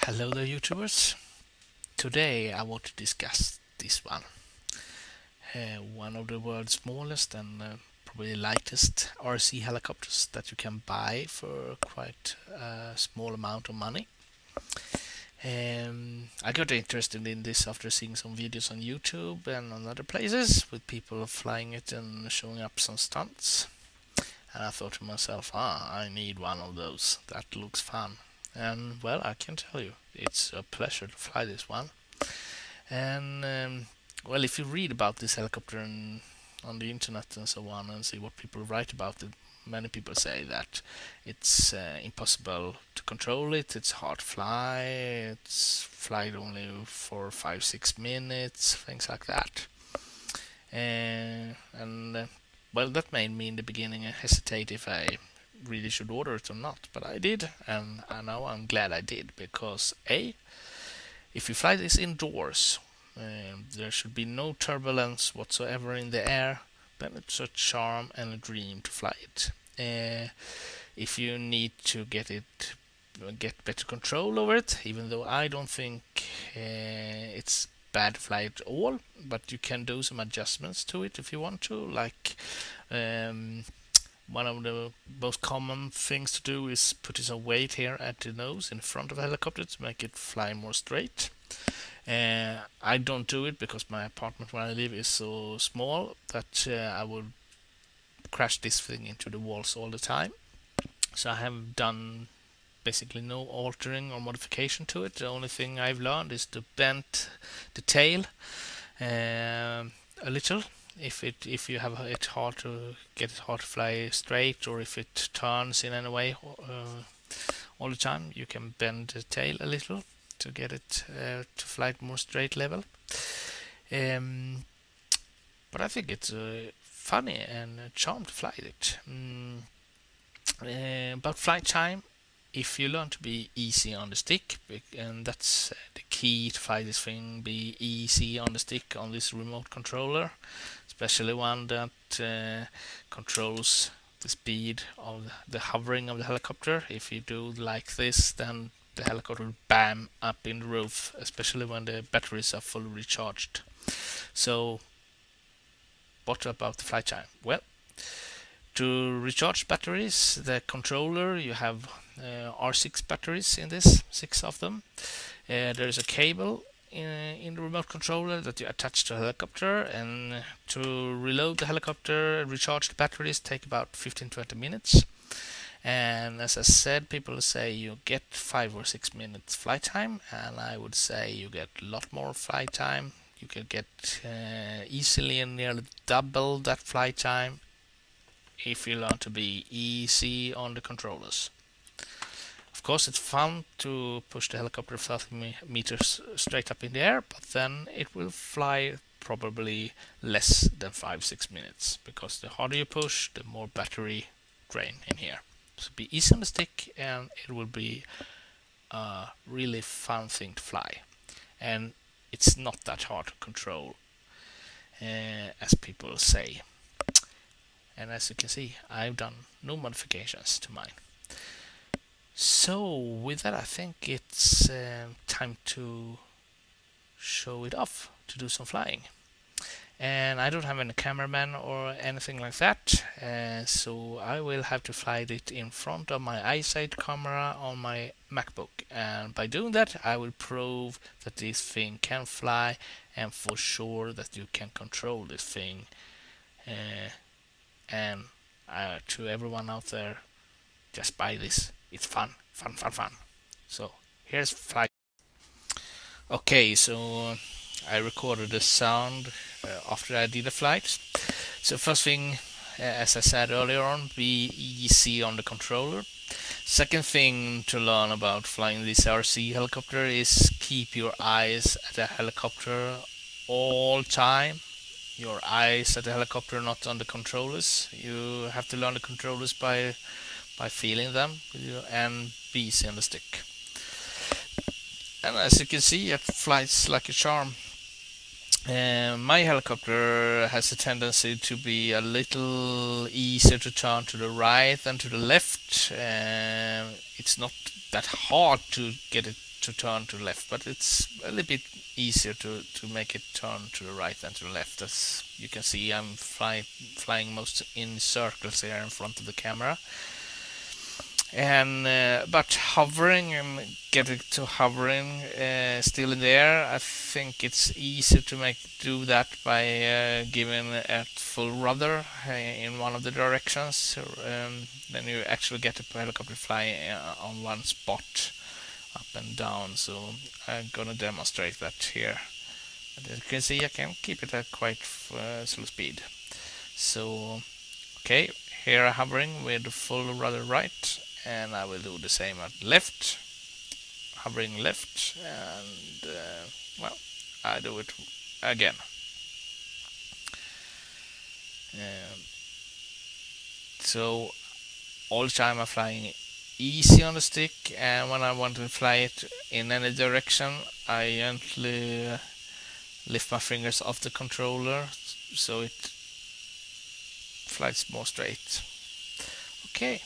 Hello there, YouTubers. Today I want to discuss this one. One of the world's smallest and probably lightest RC helicopters that you can buy for quite a small amount of money. I got interested in this after seeing some videos on YouTube and on other places with people flying it and showing up some stunts. And I thought to myself, I need one of those. That looks fun. And well, I can tell you, it's a pleasure to fly this one. And well, if you read about this helicopter on the internet and so on and see what people write about it, many people say that it's impossible to control it, it's hard to fly, it's flight only for 5-6 minutes, things like that. Well, that made me in the beginning hesitate if I really should order it or not, but I did, and now I'm glad I did, because if you fly this indoors, there should be no turbulence whatsoever in the air, then it's a charm and a dream to fly it. If you need to get better control over it, even though I don't think it's bad to fly it all, but you can do some adjustments to it if you want to, like one of the most common things to do is put some weight here at the nose in front of the helicopter to make it fly more straight. I don't do it because my apartment where I live is so small that I would crash this thing into the walls all the time. So I have done basically no altering or modification to it. The only thing I've learned is to bend the tail a little. If you have it hard to fly straight, or if it turns in any way all the time, you can bend the tail a little to get it to fly at more straight level. But I think it's funny and a charm to fly it. About flight time, if you learn to be easy on the stick, and that's the key to fly this thing, be easy on the stick on this remote controller, especially one that controls the speed of the hovering of the helicopter. If you do like this, then the helicopter will bam up in the roof, especially when the batteries are fully recharged. So what about the flight time? Well, to recharge batteries, the controller, you have R6 batteries in this, 6 of them. There is a cable in the remote controller that you attach to the helicopter, and to reload the helicopter, recharge the batteries, take about 15-20 minutes. And as I said, people say you get 5 or 6 minutes flight time, and I would say you get a lot more flight time. You can get easily and nearly double that flight time if you learn to be easy on the controllers. Of course, it's fun to push the helicopter 30 meters straight up in the air, but then it will fly probably less than 5-6 minutes, because the harder you push, the more battery drain in here. So be easy on the stick, and it will be a really fun thing to fly. And it's not that hard to control, as people say. And as you can see, I've done no modifications to mine. So with that, I think it's time to show it off, to do some flying. And I don't have any cameraman or anything like that, so I will have to fly it in front of my eyesight camera on my MacBook. And by doing that, I will prove that this thing can fly, and for sure that you can control this thing. And to everyone out there, just buy this. It's fun. So here's flight. Okay, so I recorded the sound after I did the flight. So first thing, as I said earlier on, be easy on the controller. Second thing to learn about flying this RC helicopter is keep your eyes at the helicopter all time. Your eyes at the helicopter, not on the controllers. You have to learn the controllers by feeling them, and be easy on the stick. And as you can see, it flies like a charm. My helicopter has a tendency to be a little easier to turn to the right than to the left. It's not that hard to get it to turn to the left, but it's a little bit easier to make it turn to the right than to the left. As you can see, I'm flying most in circles here in front of the camera. And but hovering and getting to hovering still in the air, I think it's easier to do that by giving it full rudder in one of the directions. Then you actually get the helicopter fly on one spot, up and down. So I'm gonna demonstrate that here. And as you can see, I can keep it at quite slow speed. So okay, here I'm hovering with the full rudder right, and I will do the same at left, hovering left, and well, I do it again. So all the time I'm flying easy on the stick, and when I want to fly it in any direction, I gently lift my fingers off the controller so it flies more straight. Okay.